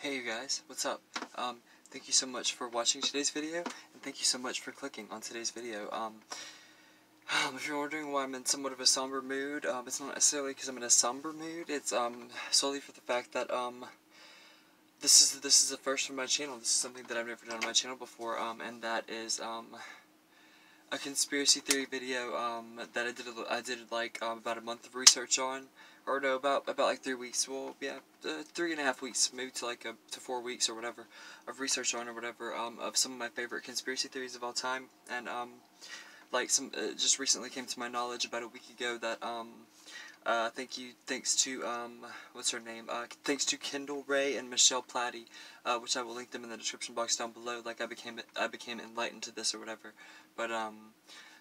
Hey you guys, what's up? Thank you so much for watching today's video, and thank you so much for clicking on today's video. If you're wondering why I'm in somewhat of a somber mood, it's not necessarily because I'm in a somber mood, it's, solely for the fact that, this is a first for my channel. This is something that I've never done on my channel before, and that is, a conspiracy theory video, that I did like, about a month of research on. Or no, about like 3 weeks. Well, yeah, 3.5 weeks, maybe to 4 weeks or whatever, of research on or whatever, of some of my favorite conspiracy theories of all time. And like just recently came to my knowledge about a week ago that thanks to what's her name? Thanks to Kendall Ray and Michelle Platty, which I will link them in the description box down below. Like I became enlightened to this or whatever. But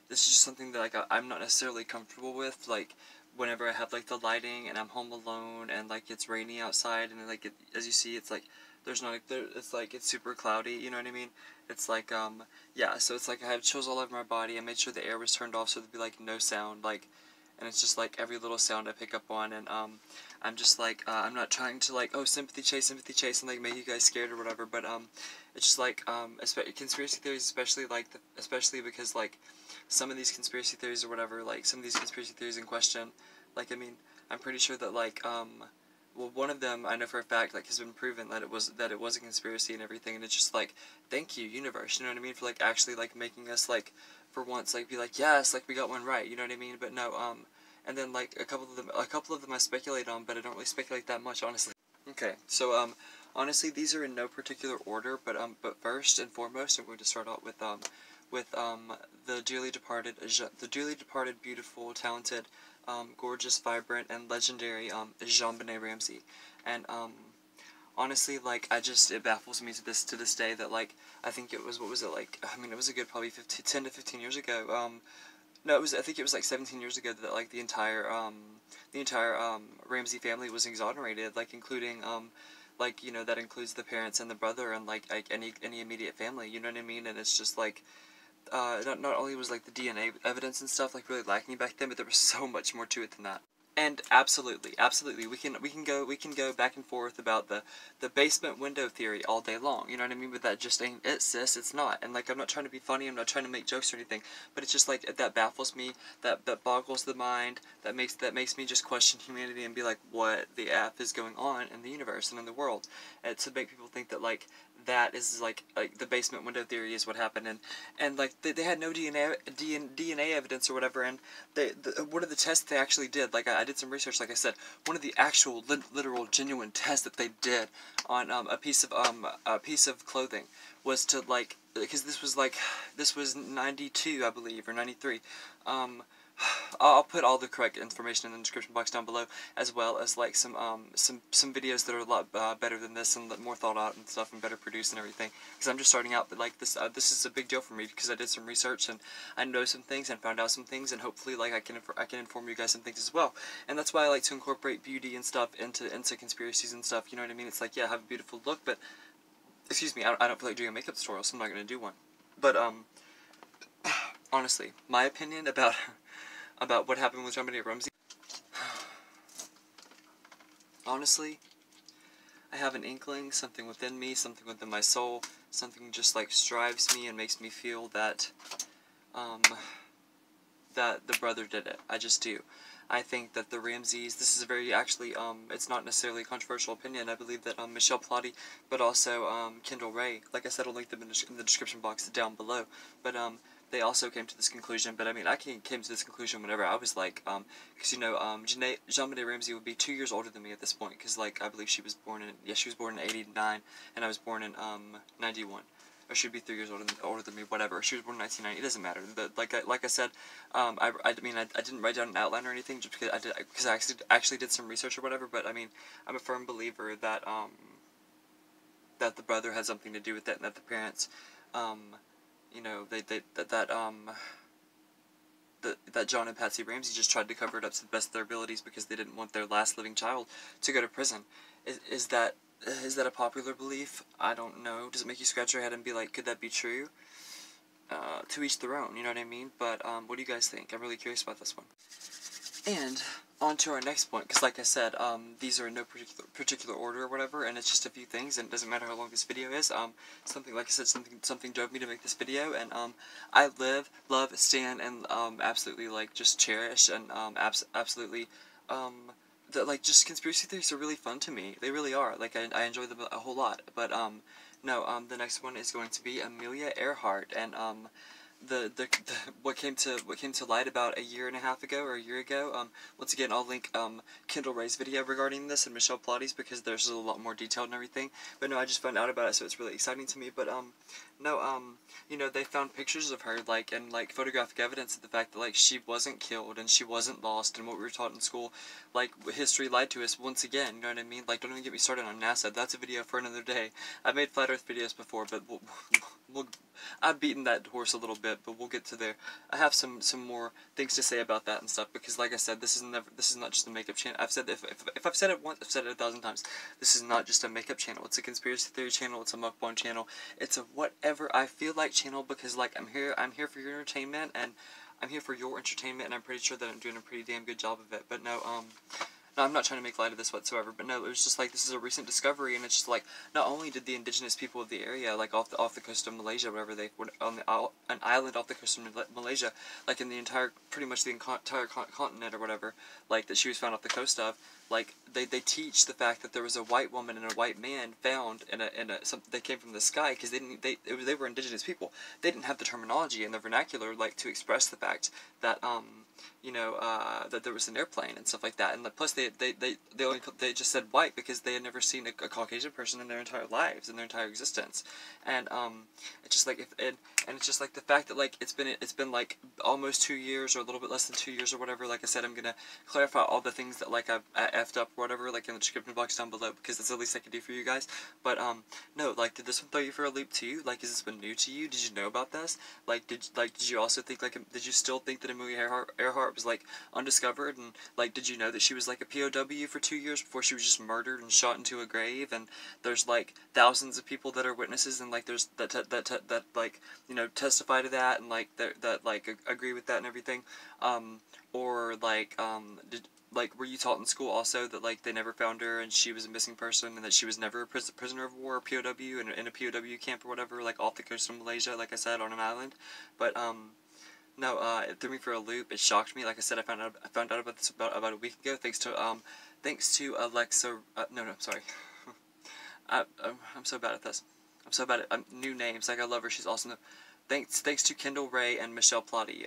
this is just something that like I'm not necessarily comfortable with. Like, whenever I have like the lighting and I'm home alone and like it's rainy outside and like as you see it's like there's not it's like it's super cloudy, you know what I mean? It's like yeah, so it's like I have chills all over my body. I made sure the air was turned off so there'd be like no sound, like, and it's just like every little sound I pick up on, and I'm just like I'm not trying to like, oh, sympathy chase and like make you guys scared or whatever, but it's just like conspiracy theories, especially because like some of these conspiracy theories or whatever, like some of these conspiracy theories in question, like, I mean, I'm pretty sure that like well, one of them I know for a fact like has been proven that it was a conspiracy and everything, and it's just like, thank you universe, you know what I mean, for like actually like making us like for once like be like, yes, like we got one right, you know what I mean? But no, and then like a couple of them I speculate on, but I don't really speculate that much, honestly. Okay, so honestly these are in no particular order, but first and foremost I'm going to start out with the dearly departed, beautiful, talented, gorgeous, vibrant, and legendary Benet Ramsey. And honestly, like, it baffles me to this day that like I think it was, what was it, like, I mean, it was a good probably 10 to 15 years ago. No, I think it was like 17 years ago that like the entire Ramsey family was exonerated, like including like, you know, that includes the parents and the brother and like any immediate family, you know what I mean? And it's just like not only was like the DNA evidence and stuff like really lacking back then, but there was so much more to it than that. And absolutely, we can go back and forth about the basement window theory all day long, you know what I mean? But that just ain't it, sis. It's not. And like, I'm not trying to be funny, I'm not trying to make jokes or anything, but it's just like that baffles me, that boggles the mind, that makes me just question humanity and be like, what the F is going on in the universe and in the world? And to make people think that like that is like the basement window theory is what happened, and like they had no DNA evidence or whatever, and one of the tests they actually did, like I did some research, like I said, one of the actual literal genuine tests that they did on a piece of clothing was to like, because this was 92, I believe, or 93. I'll put all the correct information in the description box down below, as well as like some videos that are a lot better than this and more thought out and stuff and better produced and everything. Because I'm just starting out, but like this is a big deal for me because I did some research and I know some things and found out some things, and hopefully like I can inform you guys some things as well. And that's why I like to incorporate beauty and stuff into conspiracies and stuff. You know what I mean? It's like, yeah, I have a beautiful look, but excuse me, I don't feel like doing a makeup tutorial, so I'm not gonna do one. But honestly, my opinion about what happened with Benet Ramsey. Honestly, I have an inkling, something within me, something within my soul, something just like strives me and makes me feel that that the brother did it. I just do. I think that the Ramseys, this is a very, actually, it's not necessarily a controversial opinion. I believe that Michelle Platty, but also Kendall Ray, like I said, I'll link them in the description box down below, but they also came to this conclusion. But I mean, I came to this conclusion whenever I was like, because you know, Benet Ramsey would be 2 years older than me at this point, because like I believe she was born in 89, and I was born in 91. Or she'd be 3 years older than me, whatever. She was born in 1990. It doesn't matter. But like I said, I mean, I didn't write down an outline or anything just because I actually did some research or whatever. But I mean, I'm a firm believer that that the brother had something to do with it, and that the parents, you know, that John and Patsy Ramsey just tried to cover it up to the best of their abilities because they didn't want their last living child to go to prison. Is that a popular belief? I don't know. Does it make you scratch your head and be like, could that be true? To each their own, you know what I mean? But what do you guys think? I'm really curious about this one. And on to our next point, because like I said, these are in no particular order or whatever, and it's just a few things, and it doesn't matter how long this video is. Something, like I said, something drove me to make this video, and I love, stand, and absolutely like just cherish, and absolutely like just conspiracy theories are really fun to me. They really are. Like I enjoy them a whole lot. But no, the next one is going to be Amelia Earhart, and what came to light about a year and a half ago or a year ago. Once again, I'll link Kendall Ray's video regarding this and Michelle Plotty's, because there's a lot more detailed and everything. But no, I just found out about it, so it's really exciting to me. But no, you know, they found pictures of her, like, and like photographic evidence of the fact that like she wasn't killed and she wasn't lost, and what we were taught in school, like history lied to us once again. You know what I mean? Like, don't even get me started on NASA. That's a video for another day. I've made flat Earth videos before, but I've beaten that horse a little bit, but we'll get to there. I have some more things to say about that and stuff, because like I said, this is not just a makeup channel. I've said if I've said it once, I've said it 1,000 times. This is not just a makeup channel. It's a conspiracy theory channel. It's a mukbang channel. It's a whatever I feel like channel, because like I'm here for your entertainment, and I'm here for your entertainment, and I'm pretty sure that I'm doing a pretty damn good job of it. But no, no, I'm not trying to make light of this whatsoever, but no, it was just like, this is a recent discovery, and it's just like, not only did the indigenous people of the area, like off the coast of Malaysia, whatever, they were on an island off the coast of Malaysia, like in the entire, pretty much the entire continent or whatever, like that she was found off the coast of, like they teach the fact that there was a white woman and a white man found they came from the sky, because they were indigenous people. They didn't have the terminology and the vernacular like to express the fact that you know, that there was an airplane and stuff like that, and plus they just said white because they had never seen a Caucasian person in their entire lives, in their entire existence, and it's just like and it's just like the fact that like it's been like almost 2 years or a little bit less than 2 years or whatever. Like I said, I'm gonna clarify all the things that like I effed up or whatever, like in the description box down below, because that's the least I can do for you guys. But no, like, did this one throw you for a loop too? Like, is this one new to you? Did you know about this? Like, did you also think like did you still think that Amelia Earhart was like undiscovered, and like did you know that she was like a POW for 2 years before she was just murdered and shot into a grave, and there's like thousands of people that are witnesses, and like there's that like, you know, testify to that, and like that like agree with that and everything, or like were you taught in school also that like they never found her and she was a missing person, and that she was never a prisoner of war or POW in a POW camp or whatever, like off the coast of Malaysia, like I said, on an island? But no, it threw me for a loop. It shocked me. Like I said, I found out about this about a week ago, thanks to Alexa. No, sorry. I'm so bad at this. I'm so bad at new names. Like, I love her. She's awesome. Thanks to Kendall Ray and Michelle Plotty.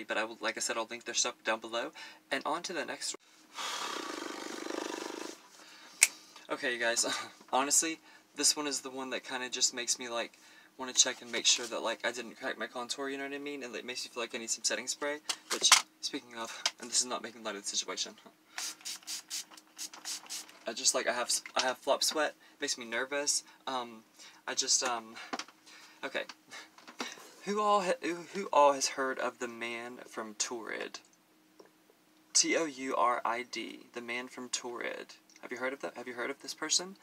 But I will, like I said, I'll link their stuff down below. And on to the next. Okay, you guys. Honestly, this one is the one that kind of just makes me like want to check and make sure that like I didn't crack my contour, you know what I mean? And it makes me feel like I need some setting spray, which, speaking of, and this is not making light of the situation, I just like, I have flop sweat, it makes me nervous. Okay. Who all has heard of the man from Taured? T-O-U-R-I-D, the man from Taured. Have you heard of that? Have you heard of this person?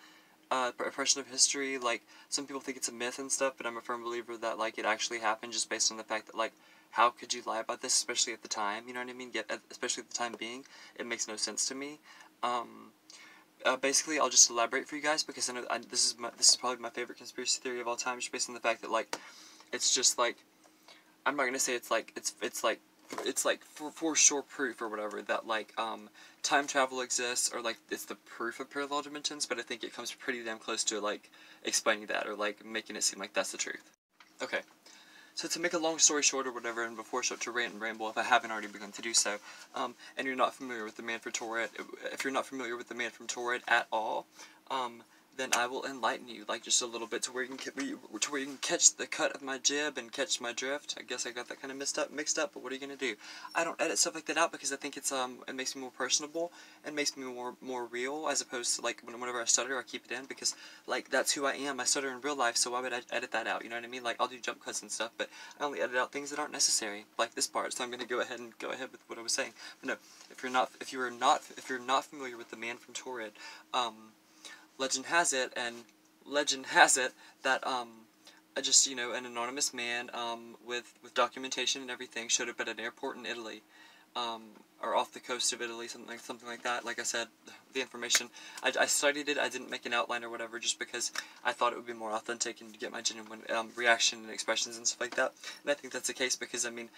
A person of history. Like, some people think it's a myth and stuff, but I'm a firm believer that like it actually happened, just based on the fact that like, how could you lie about this, especially at the time, you know what I mean? Especially at the time being, it makes no sense to me. Basically, I'll just elaborate for you guys, because I know this is probably my favorite conspiracy theory of all time, just based on the fact that like, it's just like, I'm not gonna say it's like for sure proof or whatever that like time travel exists, or like it's the proof of parallel dimensions, but I think it comes pretty damn close to like explaining that, or like making it seem like that's the truth. Okay, so to make a long story short or whatever, and before I start to rant and ramble, if I haven't already begun to do so, and you're not familiar with the man from Taured, if you're not familiar with the man from Taured at all, then I will enlighten you, like, just a little bit, to where you can catch the cut of my jib and catch my drift. I guess I got that kind of mixed up, but what are you gonna do? I don't edit stuff like that out, because I think it makes me more personable, and makes me more real, as opposed to, like, whenever I stutter, I keep it in, because, like, that's who I am. I stutter in real life, so why would I edit that out, you know what I mean? Like, I'll do jump cuts and stuff, but I only edit out things that aren't necessary, like this part, so I'm gonna go ahead with what I was saying. But no, if you're not familiar with the man from Taured, legend has it that just, you know, an anonymous man with documentation and everything showed up at an airport in Italy or off the coast of Italy, something like that. Like I said, the information, I studied it. I didn't make an outline or whatever, just because I thought it would be more authentic and get my genuine reaction and expressions and stuff like that. And I think that's the case because, I mean,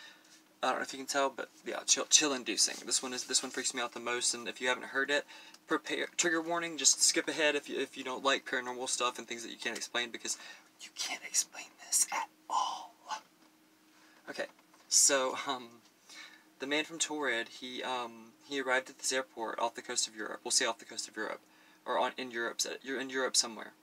I don't know if you can tell, but yeah, chill-inducing. This one freaks me out the most, and if you haven't heard it, trigger warning. Just skip ahead if you don't like paranormal stuff and things that you can't explain, because you can't explain this at all. Okay, so the man from Taured, he arrived at this airport off the coast of Europe. We'll say off the coast of Europe, or in Europe. You're in Europe somewhere.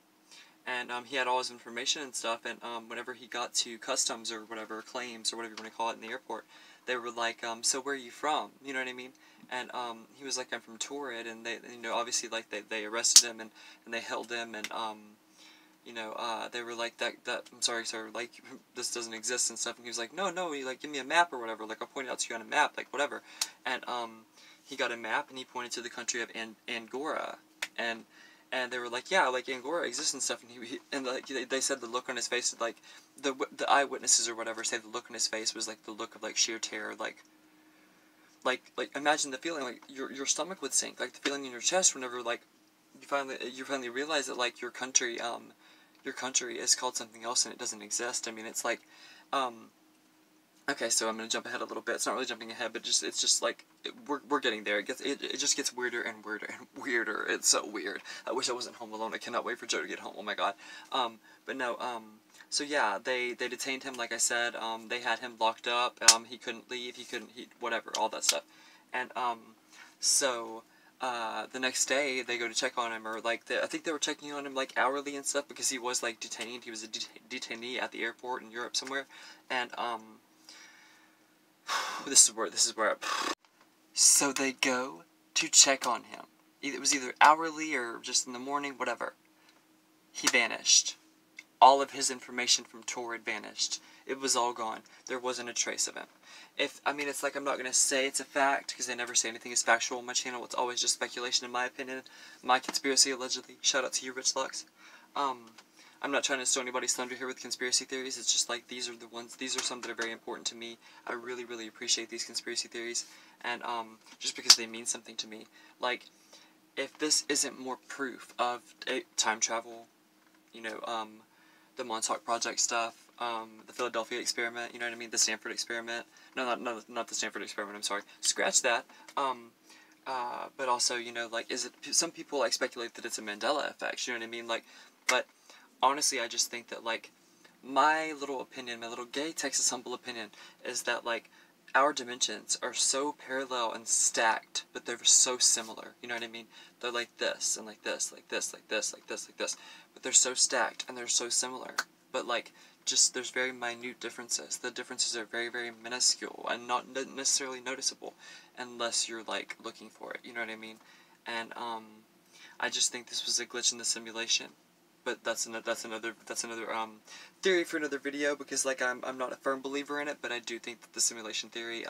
And he had all his information and stuff, and whenever he got to customs or whatever, claims or whatever you want to call it in the airport, they were like, so where are you from? You know what I mean? And he was like, I'm from Taured, and they, you know, obviously like they arrested him and they held him, and you know, they were like I'm sorry, sir, like this doesn't exist and stuff, and he was like, no, you like give me a map or whatever, like I'll point it out to you on a map, like whatever, and he got a map and he pointed to the country of Angora, and they were like, yeah, like Angora exists and stuff, and like they said the look on his face, like the eyewitnesses or whatever say the look on his face was like the look of like sheer terror, like imagine the feeling, like your stomach would sink, like the feeling in your chest whenever like you finally realize that like your country is called something else and it doesn't exist. I mean, it's like okay, so I'm gonna jump ahead a little bit. It's not really jumping ahead, but it's just like we're getting there. It just gets weirder and weirder and weirder. It's so weird. I wish I wasn't home alone. I cannot wait for Joe to get home. Oh my god. But no. So yeah, they detained him. Like I said, they had him locked up. He couldn't leave. Whatever, all that stuff. And so the next day they go to check on him, or like I think they were checking on him like hourly and stuff, because he was like detained. He was a detainee at the airport in Europe somewhere, and this is where so they go to check on him. It was either hourly or just in the morning, whatever. He vanished. All of his information from Taured vanished. It was all gone. There wasn't a trace of him. I mean, it's like, I'm not going to say it's a fact, because I never say anything is factual on my channel. It's always just speculation in my opinion. My conspiracy, allegedly. Shout out to you, Rich Lux. I'm not trying to steal anybody's thunder here with conspiracy theories. It's just like, these are some that are very important to me. I really, really appreciate these conspiracy theories, and just because they mean something to me. Like, if this isn't more proof of time travel, you know, the Montauk Project stuff, the Philadelphia experiment, you know what I mean, the Stanford experiment, no, not the Stanford experiment, I'm sorry, scratch that, but also, you know, like, some people, like, speculate that it's a Mandela effect, you know what I mean, like, but, honestly, I just think that, like, my little opinion, my little gay Texas humble opinion, is that, like, our dimensions are so parallel and stacked, but they're so similar, you know what I mean? They're like this, and like this, like this, like this, like this, like this, but they're so stacked, and they're so similar, but, like, just, there's very minute differences. The differences are very, very minuscule, and not necessarily noticeable, unless you're, like, looking for it, you know what I mean? And, I just think this was a glitch in the simulation. But that's another theory for another video, because like I'm not a firm believer in it, but I do think that the simulation theory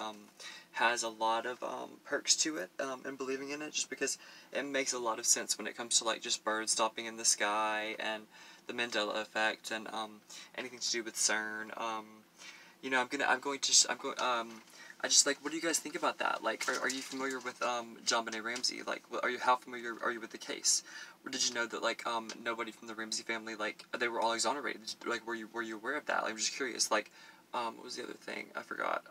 has a lot of perks to it, and believing in it, just because it makes a lot of sense when it comes to like just birds stopping in the sky and the Mandela effect and anything to do with CERN. You know, I just like, what do you guys think about that? Like, are you familiar with John Benet Ramsey? Like, how familiar are you with the case? Or did you know that like nobody from the Ramsey family, like, they were all exonerated? Like, were you aware of that? Like, I'm just curious. Like, what was the other thing? I forgot.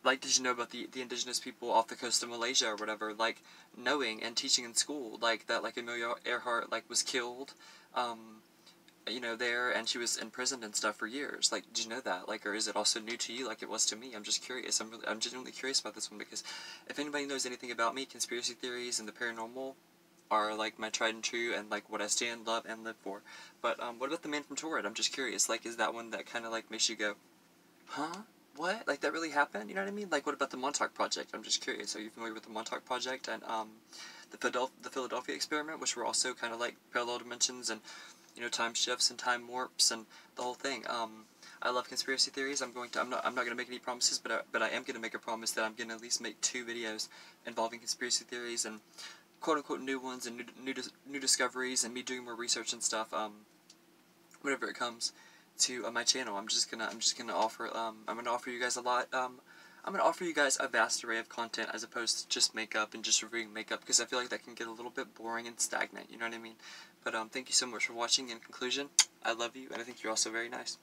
Like, did you know about the indigenous people off the coast of Malaysia or whatever? Like, knowing and teaching in school, like that, like Amelia Earhart like was killed, you know, there, and she was imprisoned and stuff for years. Like, did you know that? Like, or is it also new to you like it was to me? I'm just curious. I'm genuinely curious about this one, because if anybody knows anything about me, conspiracy theories and the paranormal are like my tried and true, and like what I stand, love, and live for. But what about the man from Taured? I'm just curious. Like, is that one that kind of like makes you go, huh? What? Like, that really happened? You know what I mean? Like, what about the Montauk Project? I'm just curious. Are you familiar with the Montauk Project and the Philadelphia experiment, which were also kind of like parallel dimensions and, you know, time shifts and time warps and the whole thing? I love conspiracy theories. I'm not gonna make any promises, but I am gonna make a promise that I'm gonna at least make 2 videos involving conspiracy theories and quote-unquote new ones and new discoveries, and me doing more research and stuff, whenever it comes to my channel. I'm just gonna offer you guys a lot I'm going to offer you guys a vast array of content as opposed to just makeup and just reviewing makeup, because I feel like that can get a little bit boring and stagnant, you know what I mean? But thank you so much for watching. In conclusion, I love you, and I think you're also very nice.